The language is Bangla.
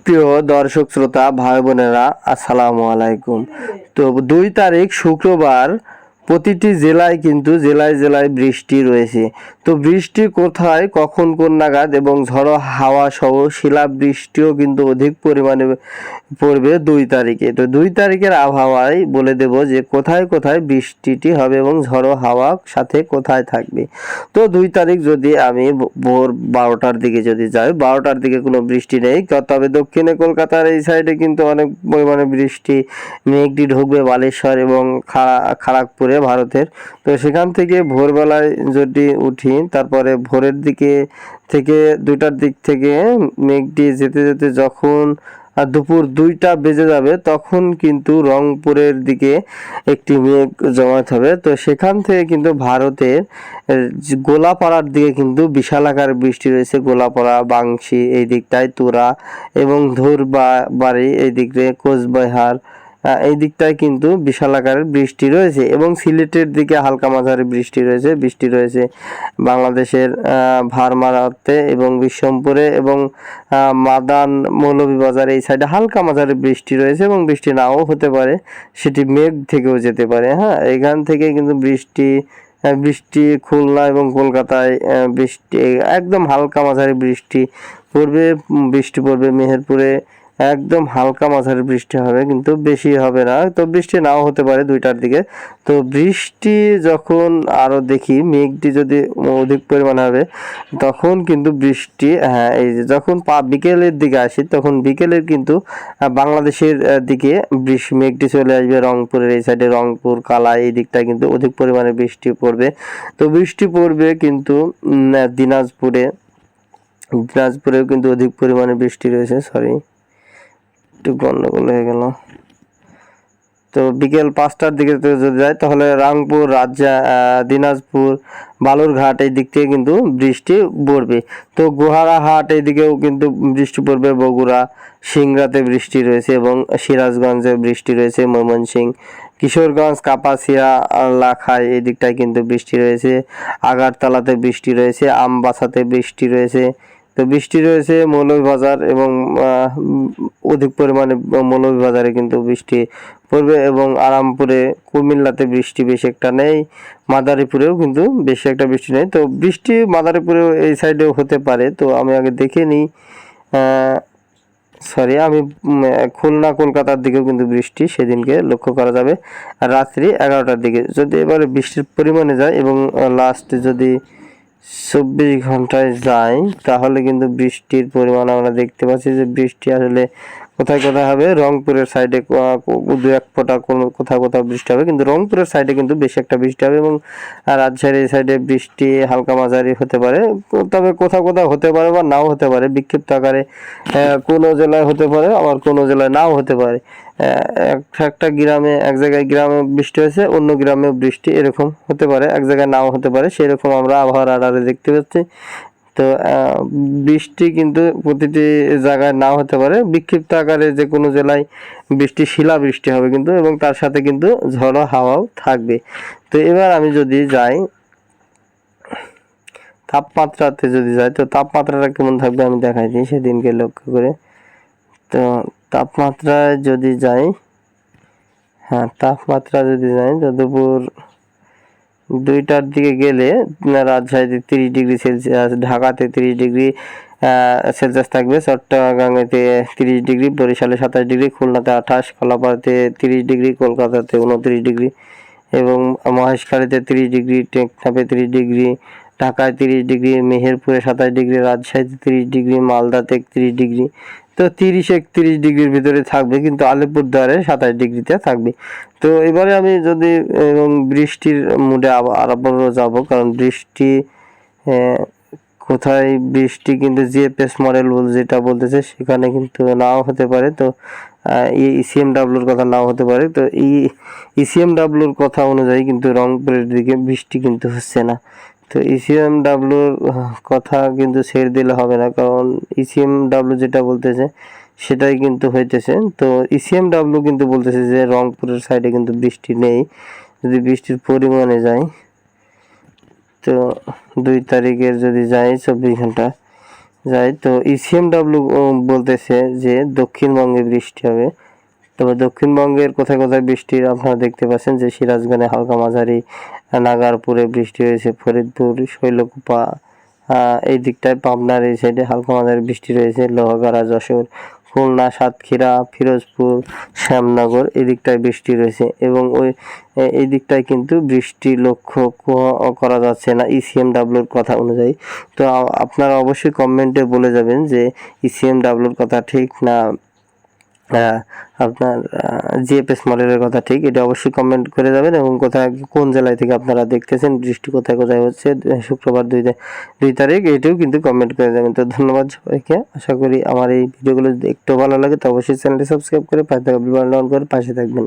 প্রিয় দর্শক শ্রোতা ভাই বোনেরা, আসসালামু আলাইকুম। তো 2 তারিখ শুক্রবার প্রতিটি জেলায় কিন্তু জেলায় জেলায় বৃষ্টি রয়েছে। তো বৃষ্টি কোথায়, কখন, কোন নাগাদ এবং ঝড়ো হাওয়া সহ শিলাবৃষ্টিও কিন্তু অধিক পরিমাণে পড়বে 2 তারিখে। তো 2 তারিখের আবহাওয়ায় বলে দেব যে কোথায় কোথায় বৃষ্টিটি হবে এবং ঝড়ো হাওয়া সাথে কোথায় থাকবে। তো 2 তারিখ যদি আমি ভোর 12টার দিকে যদি যাই, 12টার দিকে কোনো বৃষ্টি নেই, তবে দক্ষিণে কলকাতার এই সাইডে কিন্তু অনেক পরিমাণে বৃষ্টি, মেঘটি ঢুকবে বালেশ্বর এবং খড়গপুরে ভারতের। তো সেখান থেকে ভোরবেলায় যদি উঠি, তারপরে ভোরের দিকে থেকে 2টার দিক থেকে মেঘটি যেতে যেতে যখন দুপুর 2টা বেজে যাবে, তখন কিন্তু রংপুরের দিকে একটি মেঘ জমায়েত হবে। তো সেখান থেকে কিন্তু ভারতের গোলাপাড়ার দিকে কিন্তু বিশাল আকার বৃষ্টি রয়েছে। গোলাপাড়া, বাংশি এই দিকটায়, তুরা এবং ধুরবাড়ি এই দিকে, কোচবিহার এই দিকটায় কিন্তু বিশাল আকারের বৃষ্টি রয়েছে এবং সিলেটের দিকে হালকা মাঝারি বৃষ্টি রয়েছে বাংলাদেশের ভারমারাতে এবং বিশ্বমপুরে এবং মাদান মৌলভীবাজার এই সাইডে হালকা মাঝারি বৃষ্টি রয়েছে এবং বৃষ্টি নাও হতে পারে, সেটি মেঘ থেকেও যেতে পারে। হ্যাঁ, এখান থেকে কিন্তু বৃষ্টি খুলনা এবং কলকাতায় বৃষ্টি একদম হালকা মাঝারি বৃষ্টি পড়বে মেহেরপুরে একদম হালকা মাঝারি বৃষ্টি হবে, কিন্তু বেশি হবে না। তো বৃষ্টি নাও হতে পারে 2টার দিকে। তো বৃষ্টি যখন আরো দেখি, মেঘটি যদি অধিক পরিমাণ হবে, তখন কিন্তু বৃষ্টি, হ্যাঁ, এই যে যখন বিকেলের দিকে আসি, তখন বিকেলের কিন্তু বাংলাদেশের দিকে মেঘটি চলে আসবে রংপুরের এই সাইডে, রংপুর, কালাই এই দিকটায় কিন্তু অধিক পরিমাণে বৃষ্টি পড়বে। তো বৃষ্টি পড়বে কিন্তু দিনাজপুরেও কিন্তু অধিক পরিমাণে বৃষ্টি রয়েছে। সরি, একটু গন্ডগোল হয়ে গেল। তো বিকেল 5টার দিকে যদি যায়, তাহলে রংপুর, দিনাজপুর, বালুরঘাট এই দিক থেকে কিন্তু বৃষ্টি পড়বে। তো গোহারাহাট এই দিকেও কিন্তু বৃষ্টি পড়বে, বগুড়া, সিংড়াতে বৃষ্টি রয়েছে এবং সিরাজগঞ্জে বৃষ্টি রয়েছে, ময়মনসিংহ, কিশোরগঞ্জ, কাপাসিয়া, লাখাই এই দিকটায় কিন্তু বৃষ্টি রয়েছে, আগারতলাতে বৃষ্টি রয়েছে, আমবাসাতে বৃষ্টি রয়েছে। তো বৃষ্টি রয়েছে মৌলভীবাজার এবং অধিক পরিমাণে মৌলভীবাজারে কিন্তু বৃষ্টি পড়বে এবং আরামপুরে, কুমিল্লাতে বৃষ্টি বেশি একটা নেই, মাদারীপুরেও কিন্তু বেশি একটা বৃষ্টি নেই। তো বৃষ্টি মাদারীপুরেও এই সাইডেও হতে পারে। তো আমি আগে দেখে নিই। আমি খুলনা, কলকাতার দিকেও কিন্তু বৃষ্টি সেদিনকে লক্ষ্য করা যাবে রাত্রি 11টার দিকে। যদি এবারে বৃষ্টির পরিমাণে যায় এবং লাস্টে যদি 24 ঘন্টায় যায়, তাহলে কিন্তু বৃষ্টির পরিমাণ আমরা দেখতে পাচ্ছি যে বৃষ্টি আসলে কোথায় কোথায় হবে। রংপুরের সাইডে 2-1 ফোঁটা কোথাও কোথাও বৃষ্টি হবে, কিন্তু রংপুরের সাইডে কিন্তু বেশি একটা বৃষ্টি হবে এবং রাজশাহীর এই সাইডে বৃষ্টি হালকা মাঝারি হতে পারে। তবে কোথাও কোথাও হতে পারে বা নাও হতে পারে, বিক্ষিপ্ত আকারে কোনো জেলায় হতে পারে, আবার কোনো জেলায় নাও হতে পারে। একটা গ্রামে, এক জায়গায় গ্রামে বৃষ্টি হয়েছে, অন্য গ্রামেও বৃষ্টি এরকম হতে পারে, এক জায়গায় নাও হতে পারে, সেরকম আমরা আবহাওয়ার রাডারে দেখতে পাচ্ছি। তো বৃষ্টি কিন্তু প্রতিটি জায়গায় নাও হতে পারে, বিক্ষিপ্ত আকারে যে কোনো জেলায় শিলাবৃষ্টি হবে কিন্তু, এবং তার সাথে কিন্তু ঝড়ো হাওয়াও থাকবে। তো এবার আমি যদি যাই তাপমাত্রাতে, তো তাপমাত্রাটা কেমন থাকবে আমি দেখাই দিই সেদিনকে লক্ষ্য করে। তো তাপমাত্রায় যদি যাই, তো দুপুর 2টার দিকে গেলে রাজশাহীতে 30°C, ঢাকাতে 30°C থাকবে, চট্টগ্রামেতে 30°, বরিশালে 27°, খুলনাতে 28, কলাপাড়াতে 30°, কলকাতাতে 29° এবং মহেশখালীতে 30°, টেকনাফে 30°, ঢাকায় 30°, মেহেরপুরে 27°, রাজশাহীতে 30°, মালদাতে 31°। তো 30-31°র ভিতরে থাকবে, কিন্তু আলিপুরদুয়ারে 27°তে থাকবে। তো এবারে আমি যদি এবং বৃষ্টির মুডে আবারও যাব, কারণ বৃষ্টি কোথায় বৃষ্টি কিন্তু জিএফএস মডেল যেটা বলতেছে সেখানে কিন্তু নাও হতে পারে। তো ইসিএমডাব্লিউর কথা নাও হতে পারে। তো ইসিএমডাব্লিউর কথা অনুযায়ী কিন্তু রংপুরের দিকে বৃষ্টি কিন্তু হচ্ছে না। তো ইসিএমডাব্লিউর কথা কিন্তু ছেড়ে দিলে হবে না, কারণ ইসিএমডাব্লিউ যেটা বলতেছে সেটাই কিন্তু হইতেছে। তো ইসিএমডাব্লিউ কিন্তু বলতেছে যে রংপুরের সাইডে কিন্তু বৃষ্টি নেই। যদি বৃষ্টির পরিমাণে যায়, তো 2 তারিখের যদি যাই 24 ঘন্টা, যাই। তো ইসিএমডব্লিউ বলতেছে যে দক্ষিণবঙ্গে বৃষ্টি হবে। তবে দক্ষিণবঙ্গের কোথায় কোথায় বৃষ্টির আপনারা দেখতে পাচ্ছেন যে সিরাজগঞ্জে হালকা মাঝারি, নাগারপুরে বৃষ্টি হয়েছে, ফরিদপুর, শৈলকুপা এই দিকটায়, পাবনার এই সাইডে হালকা মাঝারি বৃষ্টি রয়েছে, লোহাগাড়া, যশোর, খুলনা, সাতক্ষীরা, ফিরোজপুর, শ্যামনগর এই দিকটায় বৃষ্টি রয়েছে এবং এই দিকটায় কিন্তু বৃষ্টি লক্ষ্য করা যাচ্ছে না ইসিএমডব্লিউর কথা অনুযায়ী। তো আপনারা অবশ্যই কমেন্টে বলে যাবেন যে ইসিএমডব্লিউর কথা ঠিক না আপনার জিএফএস মডেলের কথা ঠিক, এটা অবশ্যই কমেন্ট করে যাবেন এবং কোথায় কোন জেলায় থেকে আপনারা দেখতেছেন, বৃষ্টি কোথায় কোথায় হচ্ছে শুক্রবার 2 তারিখ, এটাও কিন্তু কমেন্ট করে যাবেন। তো ধন্যবাদ সবাইকে। আশা করি আমার এই ভিডিওগুলো যদি একটু ভালো লাগে তো অবশ্যই চ্যানেলটি সাবস্ক্রাইব করে পাশে থাকা বেল বাটন অন করে পাশে থাকবেন।